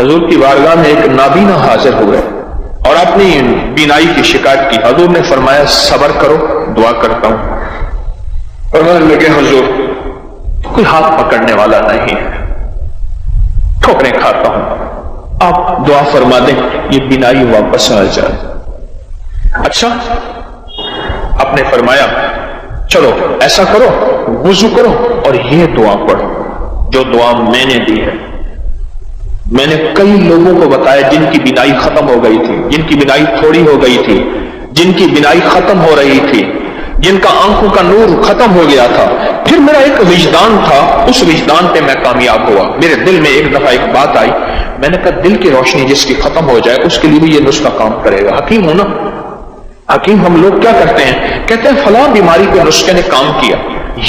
حضور کی بارگاہ میں ایک نابینا حاضر ہوئے اور اپنی بینائی کی شکایت کی. حضور نے فرمایا صبر کرو، دعا کرتا ہوں. فرمانے لگے حضور کوئی ہاتھ پکڑنے والا نہیں ہے، ٹھوکریں کھاتا ہوں، آپ دعا فرما دیں یہ بینائی واپس آ جائے. اچھا، آپ نے فرمایا چلو ایسا کرو، وضو کرو اور یہ دعا پڑھو جو دعا میں نے دی ہے. میں نے کئی لوگوں کو بتایا جن کی بینائی ختم ہو گئی تھی، جن کی بینائی تھوڑی ہو گئی تھی، جن کی بینائی ختم ہو رہی تھی، جن کا آنکھوں کا نور ختم ہو گیا تھا. پھر میرا ایک وجدان تھا، اس وجدان پہ میں کامیاب ہوا. میرے دل میں ایک دفعہ ایک بات آئی، میں نے کہا دل کی روشنی جس کی ختم ہو جائے اس کے لیے بھی یہ نسخہ کام کرے گا. حکیم ہو نا، حکیم ہم لوگ کیا کرتے ہیں، کہتے ہیں فلاں بیماری کے نسخے نے کام کیا.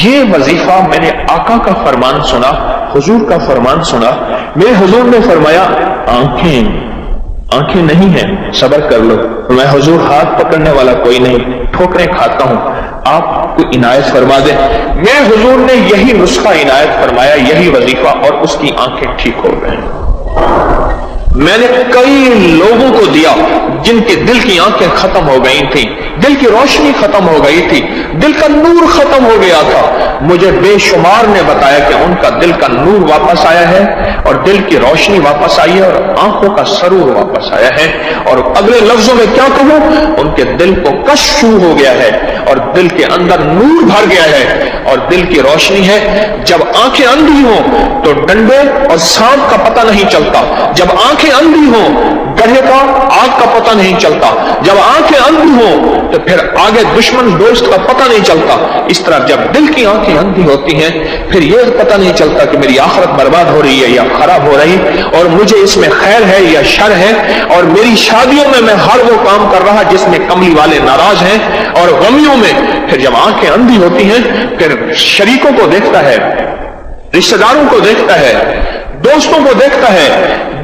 یہ وظیفہ میں نے آقا کا فرمان سنا، حضور کا فرمان سنا. میرے حضور نے فرمایا آنکھیں نہیں ہیں، صبر کر لو. میں حضور ہاتھ پکڑنے والا کوئی نہیں، ٹھوکریں کھاتا ہوں، آپ کو عنایت فرما دیں. میرے حضور نے یہی نسخہ عنایت فرمایا، یہی وظیفہ، اور اس کی آنکھیں ٹھیک ہو گئیں. میں نے کئی لوگوں کو دیا جن کے دل کی آنکھیں ختم ہو گئی تھیں، دل کی روشنی ختم ہو گئی تھی، دل کا نور ختم ہو گیا تھا. مجھے بے شمار نے بتایا کہ ان کا دل کا نور واپس آیا ہے اور دل کی روشنی واپس آئی ہے اور آنکھوں کا سرور واپس آیا ہے. اور اگلے لفظوں میں کیا کہوں، ان کے دل کو کشف شروع ہو گیا ہے اور دل کے اندر نور بھر گیا ہے اور دل کی روشنی ہے. جب آنکھیں اندھی ہوں تو ڈنڈے اور سانپ کا پتہ نہیں چلتا، جب آنکھیں اندھی ہوں گڑھے کا آگ کا پتہ نہیں چلتا، جب آنکھیں اندھی ہوں تو پھر آگے دشمن دوست کا پتہ نہیں چلتا. اس طرح جب دل کی آنکھیں اندھی ہوتی ہیں پھر یہ پتہ نہیں چلتا کہ میری آخرت برباد ہو رہی ہے یا خراب ہو رہی، اور مجھے اس میں خیر ہے یا شر ہے. اور میری شادیوں میں ہر وہ کام کر رہا جس میں کملی والے ناراض ہیں، اور غمیوں میں پھر جب آنکھیں اندھی ہوتی ہیں پھر شریکوں کو دیکھتا ہے، رشتہ داروں کو دیکھتا ہے، دوستوں کو دیکھتا ہے،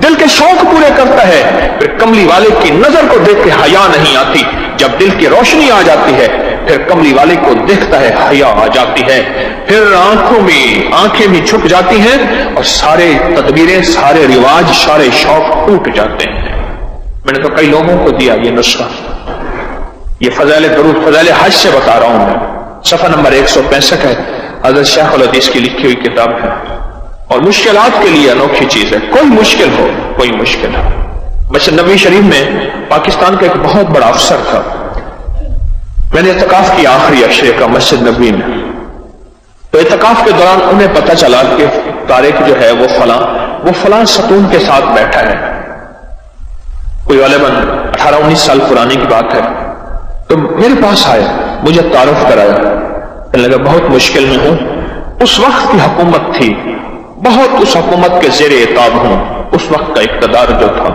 دل کے شوق پورے کرتا ہے. پھر کملی والے کی نظر کو دیکھ کے حیا نہیں آتی. جب دل کی روشنی آ جاتی ہے پھر کملی والے کو دیکھتا ہے، حیا آ جاتی ہے. پھر آنکھیں بھی چھپ جاتی ہیں اور سارے تدبیریں، سارے رواج، سارے شوق ٹوٹ جاتے ہیں. میں نے تو کئی لوگوں کو دیا یہ نسخہ. یہ فضائل درود، فضائل حج سے بتا رہا ہوں میں. صفحہ نمبر 165 ہے، حضرت شیخ الحدیث کی لکھی ہوئی کتاب ہے. اور مشکلات کے لیے انوکھی چیز ہے. کوئی مشکل ہو، کوئی مشکل ہو. مسجد نبوی شریف میں پاکستان کا ایک بہت بڑا افسر تھا. میں نے اعتکاف کیا آخری عشرے کا مسجد نبوی میں. تو اعتکاف کے دوران انہیں پتہ چلا کہ طارق جو ہے وہ فلاں ستون کے ساتھ بیٹھا ہے. کوئی غالباً 18-19 سال پرانی کی بات ہے. تو میرے پاس آئے، مجھے تعارف کرایا. کہنے لگا بہت مشکل میں ہوں. اس وقت کی حکومت تھی، بہت اس حکومت کے زیر اعتاب ہوں، اس وقت کا اقتدار جو تھا،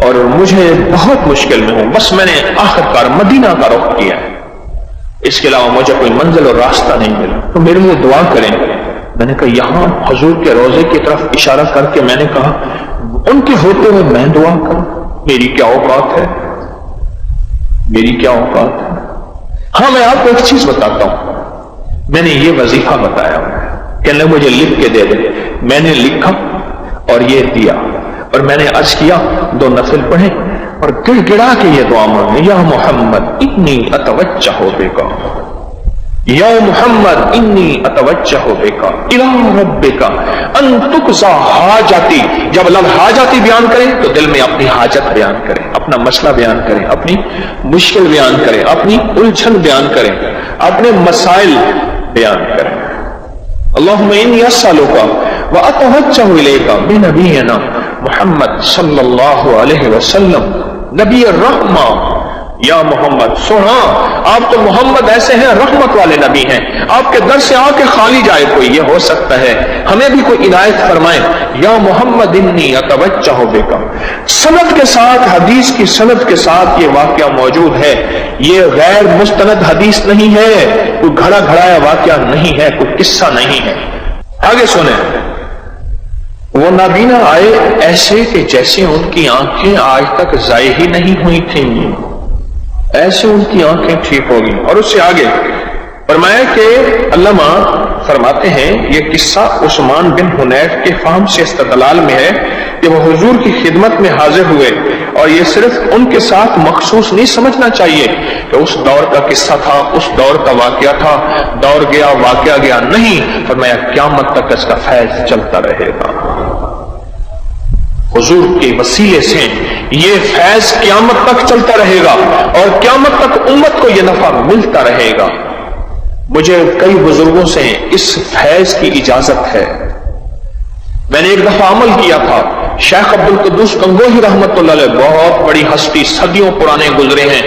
اور مجھے بہت مشکل میں ہوں. بس میں نے آخرکار مدینہ کا رخ کیا ہے، اس کے علاوہ مجھے کوئی منزل اور راستہ نہیں ملا. تو میرے لیے دعا کریں. میں نے کہا یہاں حضور کے روضے کی طرف اشارہ کر کے میں نے کہا ان کے ہوتے ہوئے میں دعا کروں، میری کیا اوقات ہے، میری کیا اوقات ہے. ہاں میں آپ کو ایک چیز بتاتا ہوں. میں نے یہ وظیفہ بتایا، کہنے مجھے لکھ کے دے دے. میں نے لکھا اور یہ دیا، اور میں نے عرض کیا 2 نفل پڑھیں اور گڑ گڑا کے یہ دعا مانگیں. یا محمد انی اتوجہ بک، یا محمد انی اتوجہ بک الی ربک ان تقضی حاجتی. جب لفظ حاجتی بیان کریں تو دل میں اپنی حاجت بیان کریں، اپنا مسئلہ بیان کریں، اپنی مشکل بیان کریں، اپنی الجھن بیان کریں، اپنے مسائل بیان کریں. اللہم انی اسألک واتوجہ الیک بنبینا محمد صلی اللہ علیہ وسلم نبی الرحمہ. یا محمد سنا، آپ تو محمد ایسے ہیں رحمت والے نبی ہیں، آپ کے در سے آ کے خالی جائے کوئی، یہ ہو سکتا ہے ہمیں بھی کوئی عنایت فرمائے. یا محمد انی اتوجہ بک. سند کے ساتھ، حدیث کی سند کے ساتھ یہ واقعہ موجود ہے. یہ غیر مستند حدیث نہیں ہے، کوئی گھڑا گھڑایا واقعہ نہیں ہے، کوئی قصہ نہیں ہے. آگے سنیں. وہ نابینا آئے ایسے کہ جیسے ان کی آنکھیں آج تک ضائع ہی نہیں ہوئی تھیں، ایسے ان کی آنکھیں ٹھیک ہوگی. اور اس سے آگے فرمایا کہ علامہ فرماتے ہیں یہ قصہ عثمان بن حنیف کے فہم سے استدلال میں ہے کہ وہ حضور کی خدمت میں حاضر ہوئے، اور یہ صرف ان کے ساتھ مخصوص نہیں سمجھنا چاہیے کہ اس دور کا قصہ تھا، اس دور کا واقعہ تھا، دور گیا واقعہ گیا، نہیں، فرمایا قیامت تک اس کا فیض چلتا رہے گا۔ حضور کے وسیلے سے یہ فیض قیامت تک چلتا رہے گا اور قیامت تک امت کو یہ نفع ملتا رہے گا۔ مجھے کئی بزرگوں سے اس فیض کی اجازت ہے۔ میں نے ایک دفعہ عمل کیا تھا، شیخ عبدالقدوس گنگوہی رحمت اللہ علیہ، بہت بڑی ہستی، صدیوں پرانے گزرے ہیں،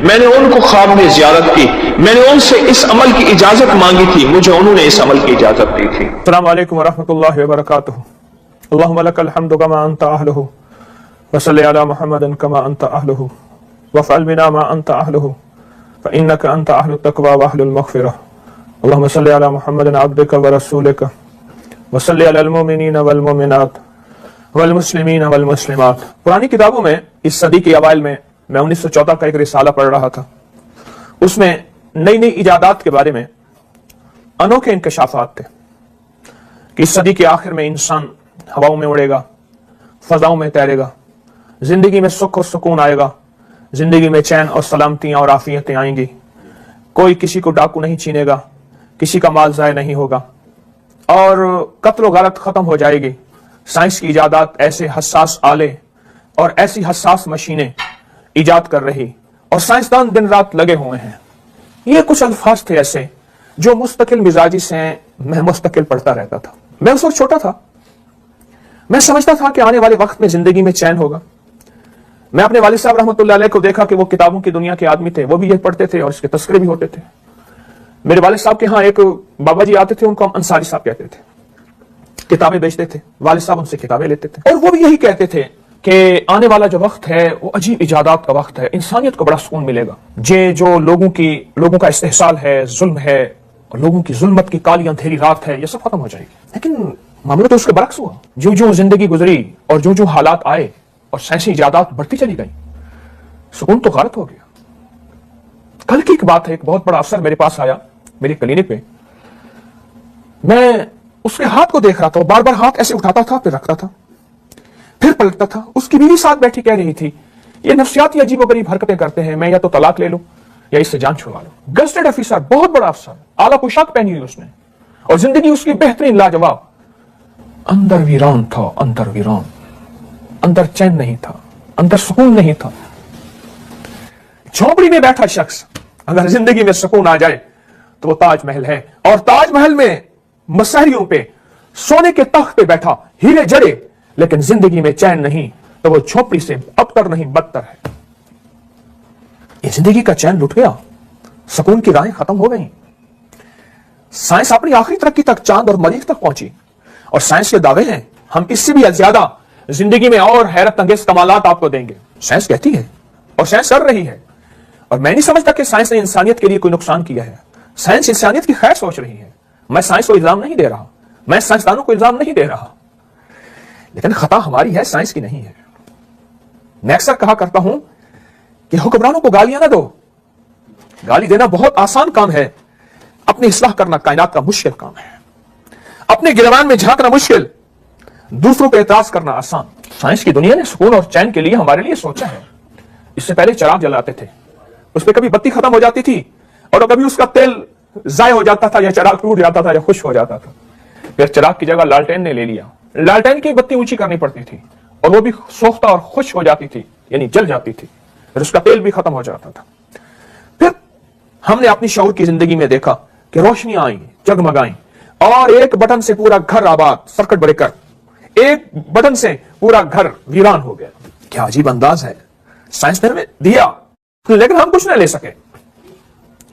میں نے ان کو خواب میں زیارت کی، میں نے ان سے اس عمل کی اجازت مانگی تھی، مجھے انہوں نے اس عمل کی اجازت دی تھی۔ السلام علیکم ورحمۃ اللہ وبرکاتہ۔ اللہم لک الحمد کما انت اہلہ وصلی علی محمد کما انت اہلہ وافعل بنا ما انت اہلہ فانک انت اہل التقوی واہل المغفرہ۔ اللہم صلی علی محمد عبدک ورسولک وصلی علی المؤمنین والمؤمنات والمسلمین والمسلمات۔ پرانی کتابوں میں اس صدی کے اوائل میں 1914 کا ایک رسالہ پڑھ رہا تھا، اس میں نئی نئی ایجادات کے بارے میں انوکھے انکشافات تھے کہ اس صدی کے آخر میں انسان ہواؤں میں اڑے گا، فضاؤں میں تیرے گا، زندگی میں سکھ اور سکون آئے گا، زندگی میں چین اور سلامتیاں اور عافیتیں آئیں گی، کوئی کسی کو ڈاکو نہیں چھینے گا، کسی کا مال ضائع نہیں ہوگا، اور قتل و غارت ختم ہو جائے گی۔ سائنس کی ایجادات ایسے حساس آلے اور ایسی حساس مشینیں ایجاد کر رہی، اور سائنسدان دن رات لگے ہوئے ہیں۔ یہ کچھ الفاظ تھے ایسے جو مستقل مزاجی سے میں مستقل پڑھتا رہتا تھا۔ میں اس وقت چھوٹا تھا، میں سمجھتا تھا کہ آنے والے وقت میں زندگی میں چین ہوگا۔ میں اپنے والد صاحب رحمۃ اللہ علیہ کو دیکھا کہ وہ کتابوں کی دنیا کے آدمی تھے، وہ بھی یہ پڑھتے تھے اور اس کے تذکرے بھی ہوتے تھے۔ میرے والد صاحب کے ہاں ایک بابا جی آتے تھے، ان کو ہم انصاری صاحب کہتے تھے، کتابیں بیچتے تھے، والد صاحب ان سے کتابیں لیتے تھے، اور وہ بھی یہی کہتے تھے کہ آنے والا جو وقت ہے وہ عجیب ایجادات کا وقت ہے، انسانیت کو بڑا سکون ملے گا۔ جو لوگوں کا استحصال ہے، ظلم ہے، اور لوگوں کی ظلمت کی کالی اندھیری رات ہے، یہ سب ختم ہو جائے گی۔ لیکن معاملہ تو اس کے برعکس ہوا، جو زندگی گزری اور جو حالات آئے اور سائنسی ایجادات بڑھتی چلی گئی، سکون تو غارت ہو گیا۔ کل کی ایک بات ہے، ایک بہت بڑا افسر میرے پاس آیا میری کلینک پہ، میں اس کے ہاتھ کو دیکھ رہا تھا، بار بار ہاتھ ایسے اٹھاتا تھا، پھر رکھتا تھا، پھر پلٹتا تھا۔ اس کی بیوی ساتھ بیٹھی کہہ رہی تھی یہ نفسیاتی عجیب و غریب حرکتیں کرتے ہیں، میں یا تو طلاق لے لوں یا اس سے جان چھڑوا لوں۔ گزٹڈ آفیسر، بہت بڑا افسر، اعلیٰ پوشاک پہنی ہوئی اس نے، اور زندگی اس کی بہترین لاجواب۔ اندر ویران تھا، اندر ویران، اندر چین نہیں تھا، اندر سکون نہیں تھا۔ جھونپڑی میں بیٹھا شخص اگر زندگی میں سکون آ جائے تو وہ تاج محل ہے، اور تاج محل میں مسحریوں پہ سونے کے تخت پہ بیٹھا، ہیرے جڑے، لیکن زندگی میں چین نہیں، تو وہ جھونپڑی سے ابتر نہیں بدتر ہے۔ یہ زندگی کا چین لٹ گیا، سکون کی راہیں ختم ہو گئیں۔ سائنس اپنی آخری ترقی تک چاند اور مریخ تک پہنچی، اور سائنس کے دعوے ہیں ہم اس سے بھی زیادہ زندگی میں اور حیرت انگیز کمالات آپ کو دیں گے۔ سائنس کہتی ہے اور سائنس کر رہی ہے، اور میں نہیں سمجھتا کہ سائنس نے انسانیت کے لیے کوئی نقصان کیا ہے۔ سائنس انسانیت کی خیر سوچ رہی ہے، میں سائنس کو الزام نہیں دے رہا، میں سائنسدانوں کو الزام نہیں دے رہا، لیکن خطا ہماری ہے، سائنس کی نہیں ہے۔ میں اکثر کہا کرتا ہوں کہ حکمرانوں کو گالیاں نہ دو، گالی دینا بہت آسان کام ہے، اپنی اصلاح کرنا کائنات کا مشکل کام ہے۔ اپنے گریبان میں جھانکنا مشکل، دوسروں پہ اعتراض کرنا آسان۔ سائنس کی دنیا نے سکون اور چین کے لیے ہمارے لیے سوچا ہے۔ اس سے پہلے چراغ جلاتے تھے، اس پہ کبھی بتی ختم ہو جاتی تھی اور کبھی اس کا تیل ضائع ہو جاتا تھا، یا چراغ ٹوٹ جاتا تھا، یا خشک ہو جاتا تھا۔ پھر چراغ کی جگہ لالٹین نے لے لیا، لالٹین کی بتی اونچی کرنی پڑتی تھی اور وہ بھی سوختہ اور خشک ہو جاتی تھی، یعنی جل جاتی تھی، پھر اس کا تیل بھی ختم ہو جاتا تھا۔ پھر ہم نے اپنی شعور کی زندگی میں دیکھا کہ روشنیاں آئیں، جگمگائیں، اور ایک بٹن سے پورا گھر آباد، سرکٹ بریکر، ایک بٹن سے پورا گھر ویران ہو گیا۔ کیا عجیب انداز ہے، سائنس نے ہمیں دیا لیکن ہم کچھ نہ لے سکے،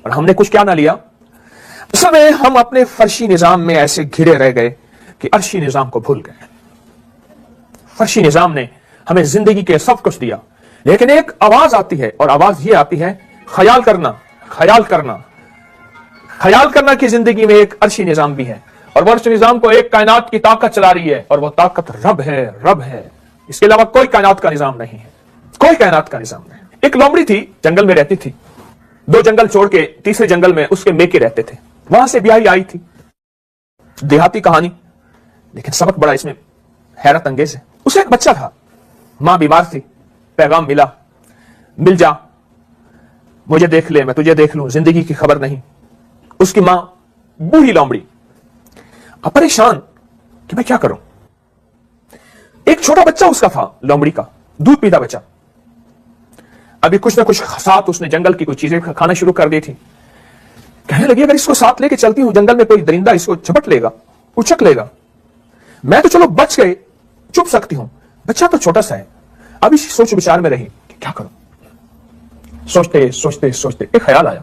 اور ہم نے کچھ کیا نہ لیا، اصل میں ہم اپنے فرشی نظام میں ایسے گھرے رہ گئے کہ عرشی نظام کو بھول گئے۔ فرشی نظام نے ہمیں زندگی کے سب کچھ دیا، لیکن ایک آواز آتی ہے، اور آواز یہ آتی ہے خیال کرنا، خیال کرنا، خیال کرنا کہ زندگی میں ایک عرشی نظام بھی ہے، اور وہ عرشی نظام کو ایک کائنات کی طاقت چلا رہی ہے، اور وہ طاقت رب ہے، رب ہے۔ اس کے علاوہ کوئی کائنات کا نظام نہیں ہے، کوئی کائنات کا نظام نہیں۔ ایک لومڑی تھی، جنگل میں رہتی تھی، 2 جنگل چھوڑ کے تیسرے جنگل میں اس کے میکے رہتے تھے، وہاں سے بیاہی آئی تھی۔ دیہاتی کہانی، لیکن سبق بڑا اس میں حیرت انگیز ہے۔ اسے ایک بچہ تھا، ماں بیمار تھی، پیغام ملا، مل جا، مجھے دیکھ لے، میں تجھے دیکھ لوں، زندگی کی خبر نہیں۔ اس کی ماں بوڑھی لومڑی، اب پریشان کہ میں کیا کروں۔ ایک چھوٹا بچہ اس کا تھا، لومڑی کا، دودھ پیتا بچہ، ابھی کچھ نہ کچھ ساتھ اس نے جنگل کی کچھ چیزیں کھانا شروع کر دی تھی۔ کہنے لگی اگر اس کو ساتھ لے کے چلتی ہوں جنگل میں کوئی درندہ اس کو جھپٹ لے گا، اچک لے گا، میں تو چلو بچ گئے، چھپ سکتی ہوں، بچہ تو چھوٹا سا ہے۔ ابھی سوچ بچار میں رہی کہ کیا کروں۔ سوچتے سوچتے سوچتے ایک خیال آیا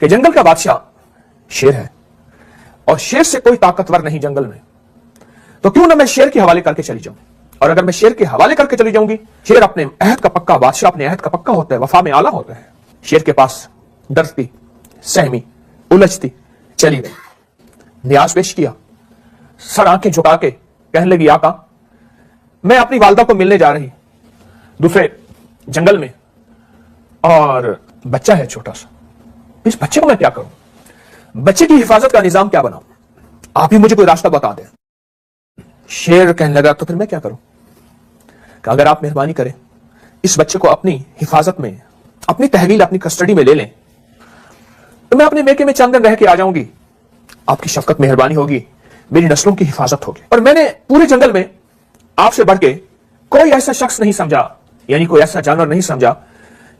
کہ جنگل کا بادشاہ شیر ہے اور شیر سے کوئی طاقتور نہیں جنگل میں، تو کیوں نہ میں شیر کے حوالے کر کے چلی جاؤں۔ اور اگر میں شیر کے حوالے کر کے چلی جاؤں گی، شیر اپنے عہد کا پکا، بادشاہ اپنے عہد کا پکا ہوتا ہے، وفا میں اعلیٰ ہوتا ہے۔ شیر کے پاس ڈرتی، سہمی، الجھتی چلی گئی، نیاز پیش کیا، سر آنکھیں جھکا کے کہنے لگی آقا میں اپنی والدہ کو ملنے جا رہی دوسرے جنگل میں، اور بچہ ہے چھوٹا سا، اس بچے کو میں کیا کروں، بچے کی حفاظت کا نظام کیا بناؤں، آپ ہی مجھے کوئی راستہ بتا دیں۔ شیر کہنے لگا تو پھر میں کیا کروں، کہ اگر آپ مہربانی کریں اس بچے کو اپنی حفاظت میں، اپنی تحویل، اپنی کسٹڈی میں لے لیں تو میں اپنے میکے میں چند دن رہ کے آ جاؤں گی، آپ کی شفقت مہربانی ہوگی، میری نسلوں کی حفاظت ہوگی۔ اور میں نے پورے جنگل میں آپ سے بڑھ کے کوئی ایسا شخص نہیں سمجھا، یعنی کوئی ایسا جانور نہیں سمجھا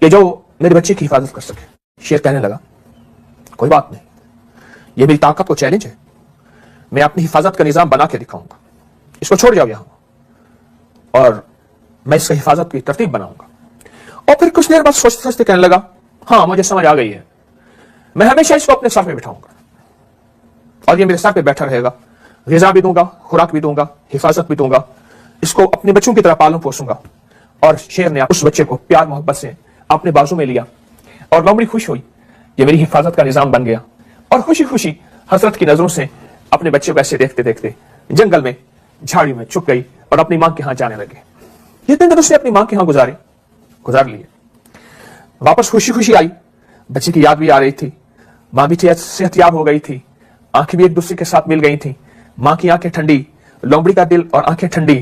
کہ جو میرے بچے کی حفاظت کر سکے۔ شیر کہنے لگا کوئی بات نہیں، یہ میری طاقت کو چیلنج ہے، میں اپنی حفاظت کا نظام بنا کے دکھاؤں گا، اس کو چھوڑ جاؤ یہاں، اور میں اس کی حفاظت کی ترتیب بناؤں گا۔ اور پھر کچھ دیر بعد سوچتے سوچتے کہنے لگا ہاں مجھے سمجھ آ گئی ہے، میں ہمیشہ اس کو اپنے سر پہ بٹھاؤں گا اور یہ میرے سر پہ بیٹھا رہے گا، غذا بھی دوں گا، خوراک بھی دوں گا، حفاظت بھی دوں گا، اس کو اپنے بچوں کی طرح پالوں پوسوں گا۔ اور شیر نے اس بچے کو پیار محبت سے اپنے بازو میں لیا اور لومڑی خوش ہوئی، یہ میری حفاظت کا نظام بن گیا، اور خوشی خوشی حسرت کی نظروں سے اپنے بچے کو ایسے دیکھتے دیکھتے جنگل میں جھاڑی میں چھپ گئی اور اپنی ماں کے ہاں جانے لگے۔ یہ دن اس نے اپنی ماں کے ہاں گزار لیے، واپس خوشی خوشی آئی، بچے کی یاد بھی آ رہی تھی، ماں بھی صحت یاب ہو گئی تھی، آنکھیں بھی ایک دوسرے کے ساتھ مل گئی تھی، ماں کی آنکھیں ٹھنڈی، لومڑی کا دل اور آنکھیں ٹھنڈی۔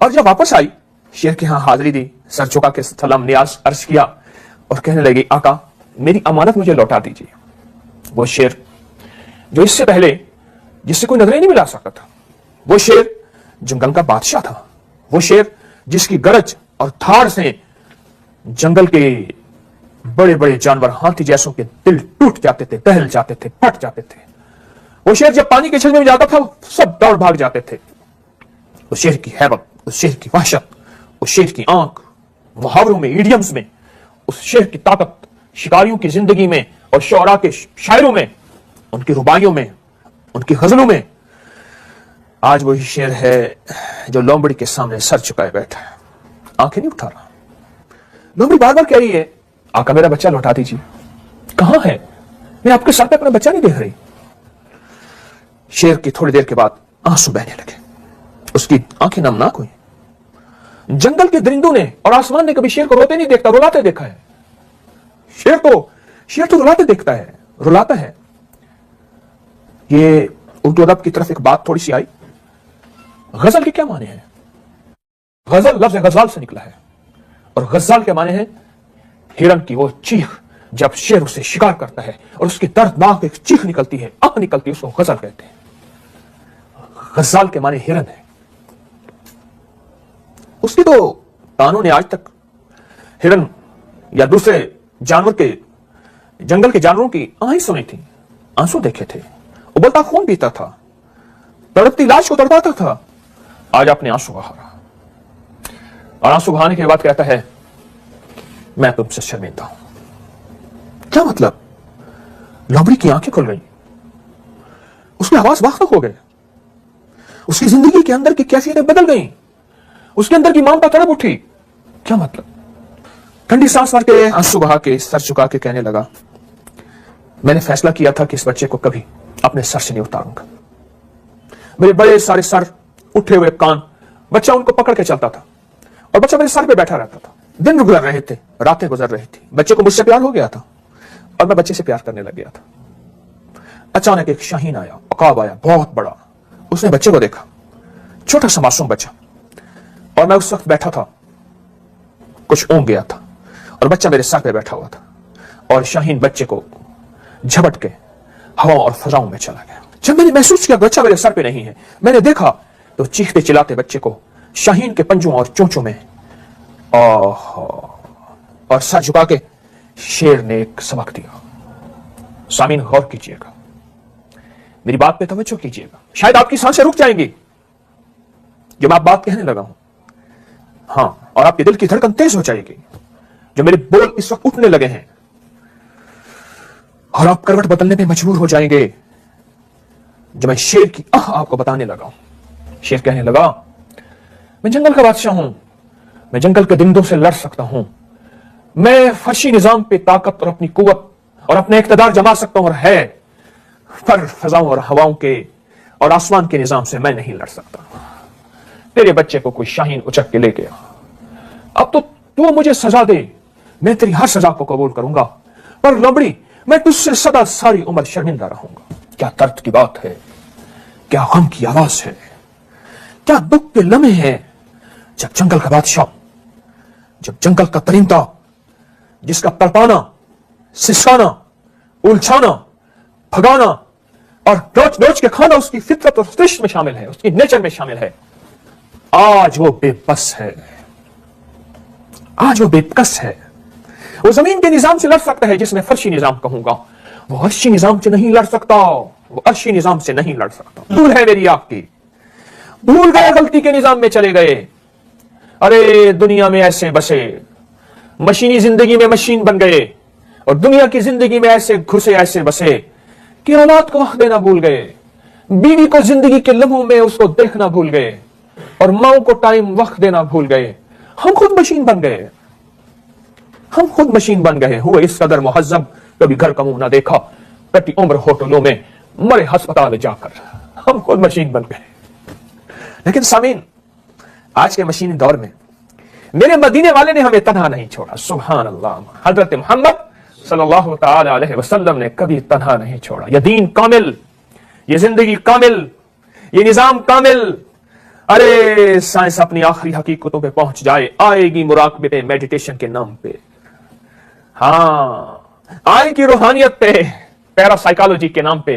اور جب واپس آئی شیر کے ہاں حاضری دی، سر جھکا کے سلام نیاز عرض کیا اور کہنے لگی آقا میری امانت مجھے لوٹا دیجیے۔ وہ شیر جو اس سے پہلے جس سے کوئی نظر ہی نہیں ملا سکتا تھا، وہ شیر جنگل کا بادشاہ تھا، وہ شیر جس کی گرج اور دھاڑ سے جنگل کے بڑے بڑے جانور ہاتھی جیسوں کے دل ٹوٹ جاتے تھے، دہل جاتے تھے، پھٹ جاتے تھے۔ وہ شیر جب پانی کے چھلکے میں جاتا تھا سب دوڑ بھاگ جاتے تھے۔ اس شیر کی ہیبت، اس شیر کی وحشت، اس شیر کی آنکھ، محاوروں میں، ایڈیمز میں، اس شیر کی طاقت شکاریوں کی زندگی میں اور شعراء کے شاعروں میں، ان کی رباعیوں میں، ان کی غزلوں میں۔ آج وہی شیر ہے جو لومڑی کے سامنے سر چکائے بیٹھا ہے، آنکھیں نہیں اٹھا رہا۔ لومڑی بار بار کہہ رہی ہے آقا میرا بچہ لوٹا دیجیے، کہاں ہے، میں آپ کے سر پہ اپنا بچہ نہیں دیکھ رہی۔ شیر کی تھوڑی دیر کے بعد آنسو بہنے لگے، اس کی آنکھیں نمناک ہوئی۔ جنگل کے درندوں نے اور آسمان نے کبھی شیر کو روتے نہیں دیکھتا، رلاتے دیکھا ہے۔ شیر تو رلاتے دیکھتا ہے، رلاتا ہے۔ یہ اردو ادب کی طرف ایک بات تھوڑی سی آئی، غزل کے کیا معنی ہے؟ غزل لفظ غزال سے نکلا ہے، اور غزال کے معنی ہے ہرن کی وہ چیخ جب شیر اسے شکار کرتا ہے اور اس کی دردناک ایک چیخ نکلتی ہے، آہ نکلتی ہے، اس کو غزل کہتے ہیں۔ غزال کے معنی ہرن ہے۔ اس کی تو کانوں نے آج تک ہرن یا دوسرے جانور کے، جنگل کے جانوروں کی آہیں سنی تھی، آنسو دیکھے تھے، ابلتا خون پیتا تھا، تڑپتی لاش کو تڑپاتا تھا۔ آج اپنے آنسو بہا رہا، اور آنسو بہانے کے بعد کہتا ہے میں تم سے شرمندہ ہوں۔ کیا مطلب؟ لومڑی کی آنکھیں کھل گئی، اس کے حواس باختہ ہو گئے، اس کی زندگی کے اندر کی کیفیتیں بدل گئیں، اس کے اندر کی ممتا تڑپ اٹھی۔ کیا مطلب؟ ٹھنڈی سانس مار کے آنسو بہا کے سر چکا کے کہنے لگا میں نے فیصلہ کیا تھا کہ اس بچے کو کبھی اپنے سر سے نہیں اتاروں گا۔ میرے بڑے سارے سر، اٹھے ہوئے کان، بچہ ان کو پکڑ کے چلتا تھا اور بچہ میرے سر پہ بیٹھا رہتا تھا۔ دن گزر رہے تھے، راتیں گزر رہی تھی، بچے کو مجھ سے پیار ہو گیا تھا اور میں بچے سے پیار کرنے لگ گیا تھا۔ اچانک ایک شاہین آیا، عقاب آیا بہت بڑا. اس نے بچے کو دیکھا، چھوٹا سا معصوم بچہ، اور میں اس وقت بیٹھا تھا، کچھ اونگ گیا تھا اور بچہ میرے سر پہ بیٹھا ہوا تھا، اور شاہین بچے کو جھپٹ کے ہوا اور فضاؤں میں چلا گیا. جب میں نے محسوس کیا بچہ میرے سر پہ نہیں ہے، میں نے دیکھا تو چیختے چلاتے بچے کو شاہین کے پنجوں اور چونچوں میں اور سر جھکا کے شیر نے ایک سبق دیا. سامعین غور کیجیے گا، میری بات پہ توجہ کیجیے گا، شاید آپ کی سانسیں رک جائیں گی جو میں آپ بات کہنے لگا ہوں. ہاں، اور آپ کے دل کی دھڑکن تیز ہو جائے گی جو میرے بول اس وقت اٹھنے لگے ہیں، اور آپ کروٹ بدلنے پہ مجبور ہو جائیں گے جو میں شیر کی آپ کو بتانے لگا ہوں. شیر کہنے لگا، میں جنگل کا بادشاہ ہوں، میں جنگل کے درندوں سے لڑ سکتا ہوں، میں فرشی نظام پہ طاقت اور اپنی قوت اور اپنا اقتدار جما سکتا ہوں اور ہے، پر فضاؤں اور ہواؤں کے اور آسمان کے نظام سے میں نہیں لڑ سکتا. تیرے بچے کو کوئی شاہین اچک کے لے گیا، اب تو مجھے سزا دے، میں تیری ہر سزا کو قبول کروں گا، پر لمبڑی میں تجھ سے سدا ساری عمر شرمندہ رہوں گا. کیا درد کی بات ہے، کیا غم کی آواز ہے، کیا دکھ کے لمحے ہیں جب جنگل کا بادشاہ، جب جنگل کا درندہ جس کا تڑپانا، سسکانا، الجھانا، بھگانا اور نوچ نوچ کے کھانا اس کی فطرت اور سرشت میں شامل ہے، اس کی نیچر میں شامل ہے، آج وہ بے بس ہے، آج وہ بے بس ہے. وہ زمین کے نظام سے لڑ سکتا ہے جس میں فرشی نظام کہوں گا، وہ عرشی نظام سے نہیں لڑ سکتا، وہ عرشی نظام سے نہیں لڑ سکتا. بھول ہے میری آپ کی، بھول گئے، غلطی کے نظام میں چلے گئے. ارے دنیا میں ایسے بسے، مشینی زندگی میں مشین بن گئے، اور دنیا کی زندگی میں ایسے گھسے، ایسے بسے کہ اولاد کو وقت دینا بھول گئے، بیوی کو زندگی کے لمحوں میں اس کو دیکھنا بھول گئے، اور ماؤں کو ٹائم وقت دینا بھول گئے. ہم خود مشین بن گئے، ہم خود مشین بن گئے. ہوئے اس قدر مہذب، کبھی گھر کا منہ نہ دیکھا، کٹی عمر ہوٹلوں میں، مرے ہسپتال جا کر. ہم خود مشین بن گئے. لیکن سامعین، آج کے مشینی دور میں میرے مدینے والے نے ہمیں تنہا نہیں چھوڑا. سبحان اللہ، حضرت محمد صلی اللہ تعالی علیہ وسلم نے کبھی تنہا نہیں چھوڑا. یہ دین کامل، یہ زندگی کامل، یہ نظام کامل. ارے سائنس اپنی آخری حقیقتوں پہ پہنچ جائے، آئے گی مراقبے پہ، میڈیٹیشن کے نام پہ، ہاں آئے گی روحانیت پہ، پیرا سائیکالوجی کے نام پہ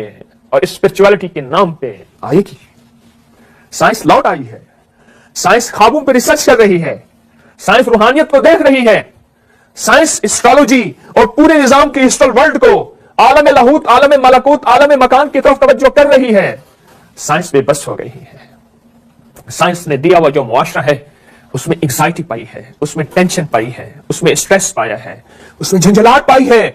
اور اسپرچولیٹی کے نام پہ آئے گی. سائنس لوٹ آئی ہے، سائنس خوابوں پہ ریسرچ کر رہی ہے، سائنس روحانیت کو دیکھ رہی ہے، سائنس اسٹرالوجی اور پورے نظام کے ہسٹل ورلڈ کو، عالم لاہوت، عالم ملکوت، عالم مکان کی طرف توجہ کر رہی ہے. سائنس بے بس ہو گئی ہے. سائنس نے دیا ہوا جو معاشرہ ہے اس میں انگزائٹی پائی ہے، اس میں ٹینشن پائی ہے، اس میں اسٹریس پایا ہے، اس میں جھنجھلاہٹ پائی ہے.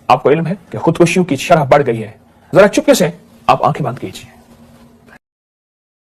آپ کو علم ہے کہ خودکشیوں کی شرح بڑھ گئی ہے. ذرا چپکے سے آپ آنکھیں بند کیجیے.